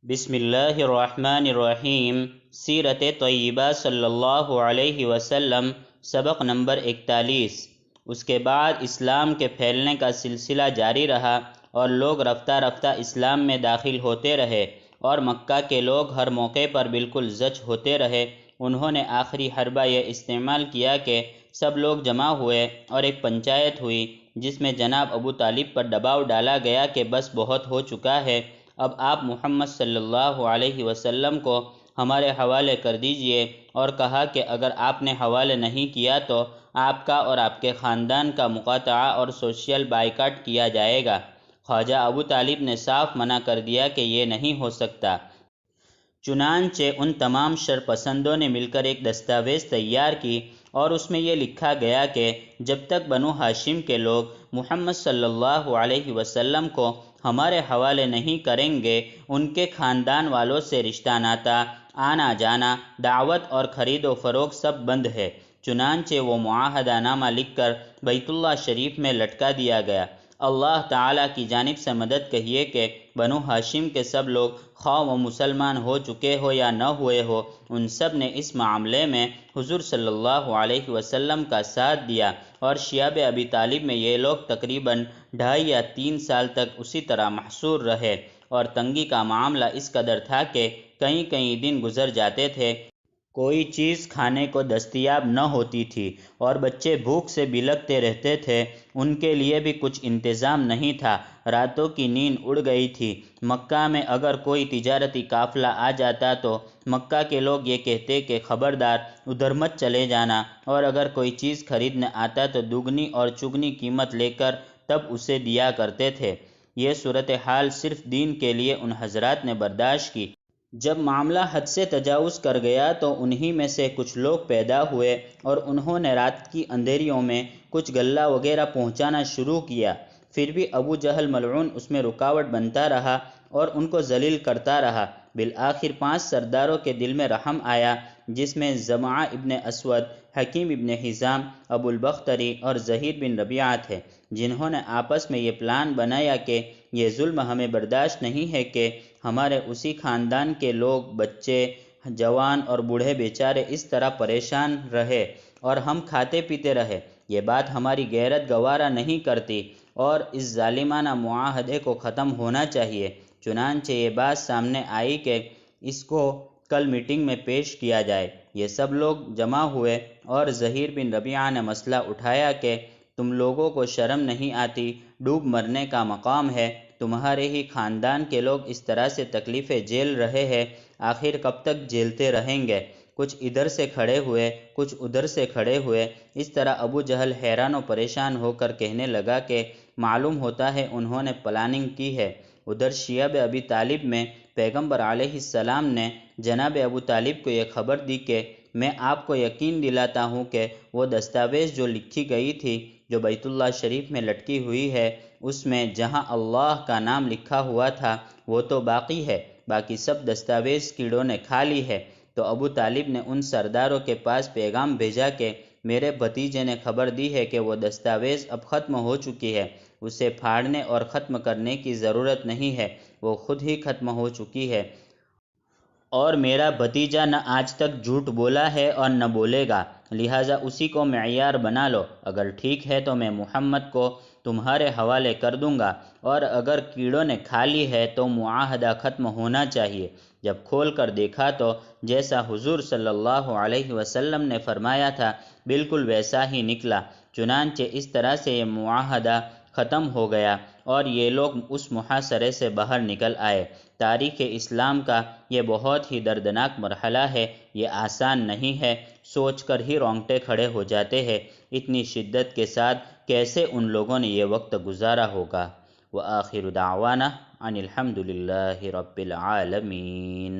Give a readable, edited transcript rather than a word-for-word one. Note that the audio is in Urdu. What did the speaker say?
بسم اللہ الرحمن الرحیم۔ سیرت طیبہ صلی اللہ علیہ وسلم، سبق نمبر 41۔ اس کے بعد اسلام کے پھیلنے کا سلسلہ جاری رہا اور لوگ رفتہ رفتہ اسلام میں داخل ہوتے رہے، اور مکہ کے لوگ ہر موقع پر بالکل زچ ہوتے رہے۔ انہوں نے آخری حربہ یہ استعمال کیا کہ سب لوگ جمع ہوئے اور ایک پنچایت ہوئی، جس میں جناب ابو طالب پر دباؤ ڈالا گیا کہ بس بہت ہو چکا ہے، اب آپ محمد صلی اللہ علیہ وسلم کو ہمارے حوالے کر دیجئے، اور کہا کہ اگر آپ نے حوالے نہیں کیا تو آپ کا اور آپ کے خاندان کا مقاطعہ اور سوشل بائیکاٹ کیا جائے گا۔ خواجہ ابو طالب نے صاف منع کر دیا کہ یہ نہیں ہو سکتا۔ چنانچہ ان تمام شرپسندوں نے مل کر ایک دستاویز تیار کی، اور اس میں یہ لکھا گیا کہ جب تک بنو ہاشم کے لوگ محمد صلی اللہ علیہ وسلم کو ہمارے حوالے نہیں کریں گے، ان کے خاندان والوں سے رشتہ ناتا، آنا جانا، دعوت اور خرید و فروخت سب بند ہے۔ چنانچہ وہ معاہدہ نامہ لکھ کر بیت اللہ شریف میں لٹکا دیا گیا۔ اللہ تعالیٰ کی جانب سے مدد کہیے کہ بنو ہاشم کے سب لوگ، خواہ وہ مسلمان ہو چکے ہو یا نہ ہوئے ہو، ان سب نے اس معاملے میں حضور صلی اللہ علیہ وسلم کا ساتھ دیا، اور شیاب ابی طالب میں یہ لوگ تقریباً 2.5 یا 3 سال تک اسی طرح محصور رہے، اور تنگی کا معاملہ اس قدر تھا کہ کئی کئی دن گزر جاتے تھے، کوئی چیز کھانے کو دستیاب نہ ہوتی تھی، اور بچے بھوک سے بلکتے رہتے تھے، ان کے لیے بھی کچھ انتظام نہیں تھا، راتوں کی نیند اڑ گئی تھی۔ مکہ میں اگر کوئی تجارتی قافلہ آ جاتا تو مکہ کے لوگ یہ کہتے کہ خبردار ادھر مت چلے جانا، اور اگر کوئی چیز خریدنے آتا تو دگنی اور چگنی قیمت لے کر تب اسے دیا کرتے تھے۔ یہ صورتحال صرف دین کے لیے ان حضرات نے برداشت کی۔ جب معاملہ حد سے تجاوز کر گیا تو انہی میں سے کچھ لوگ پیدا ہوئے، اور انہوں نے رات کی اندھیریوں میں کچھ غلہ وغیرہ پہنچانا شروع کیا۔ پھر بھی ابو جہل ملعون اس میں رکاوٹ بنتا رہا اور ان کو ذلیل کرتا رہا۔ بالآخر 5 سرداروں کے دل میں رحم آیا، جس میں زمعہ ابن اسود، حکیم ابن حزام، ابو البختری اور زہیر بن ربیعہ تھے، جنہوں نے آپس میں یہ پلان بنایا کہ یہ ظلم ہمیں برداشت نہیں ہے کہ ہمارے اسی خاندان کے لوگ، بچے، جوان اور بوڑھے بیچارے اس طرح پریشان رہے اور ہم کھاتے پیتے رہے۔ یہ بات ہماری غیرت گوارا نہیں کرتی، اور اس ظالمانہ معاہدے کو ختم ہونا چاہیے۔ چنانچہ یہ بات سامنے آئی کہ اس کو کل میٹنگ میں پیش کیا جائے۔ یہ سب لوگ جمع ہوئے، اور زہیر بن ربیعہ نے مسئلہ اٹھایا کہ تم لوگوں کو شرم نہیں آتی؟ ڈوب مرنے کا مقام ہے، تمہارے ہی خاندان کے لوگ اس طرح سے تکلیفیں جھیل رہے ہیں، آخر کب تک جھیلتے رہیں گے؟ کچھ ادھر سے کھڑے ہوئے، کچھ ادھر سے کھڑے ہوئے۔ اس طرح ابو جہل حیران و پریشان ہو کر کہنے لگا کہ معلوم ہوتا ہے انہوں نے پلاننگ کی ہے۔ ادھر شیعہ ابی طالب میں پیغمبر علیہ السلام نے جناب ابو طالب کو یہ خبر دی کہ میں آپ کو یقین دلاتا ہوں کہ وہ دستاویز جو لکھی گئی تھی، جو بیت اللہ شریف میں لٹکی ہوئی ہے، اس میں جہاں اللہ کا نام لکھا ہوا تھا وہ تو باقی ہے، باقی سب دستاویز کیڑوں نے کھا لی ہے۔ تو ابو طالب نے ان سرداروں کے پاس پیغام بھیجا کہ میرے بھتیجے نے خبر دی ہے کہ وہ دستاویز اب ختم ہو چکی ہے، اسے پھاڑنے اور ختم کرنے کی ضرورت نہیں ہے، وہ خود ہی ختم ہو چکی ہے، اور میرا بھتیجا نہ آج تک جھوٹ بولا ہے اور نہ بولے گا، لہٰذا اسی کو معیار بنا لو۔ اگر ٹھیک ہے تو میں محمد کو تمہارے حوالے کر دوں گا، اور اگر کیڑوں نے کھا لی ہے تو معاہدہ ختم ہونا چاہیے۔ جب کھول کر دیکھا تو جیسا حضور صلی اللہ علیہ وسلم نے فرمایا تھا بالکل ویسا ہی نکلا۔ چنانچہ اس طرح سے یہ معاہدہ ختم ہو گیا، اور یہ لوگ اس محاصرے سے باہر نکل آئے۔ تاریخ اسلام کا یہ بہت ہی دردناک مرحلہ ہے، یہ آسان نہیں ہے، سوچ کر ہی رونگٹے کھڑے ہو جاتے ہیں، اتنی شدت کے ساتھ کیسے ان لوگوں نے یہ وقت گزارا ہوگا۔ وآخر دعوانا ان الحمد للہ رب العالمین۔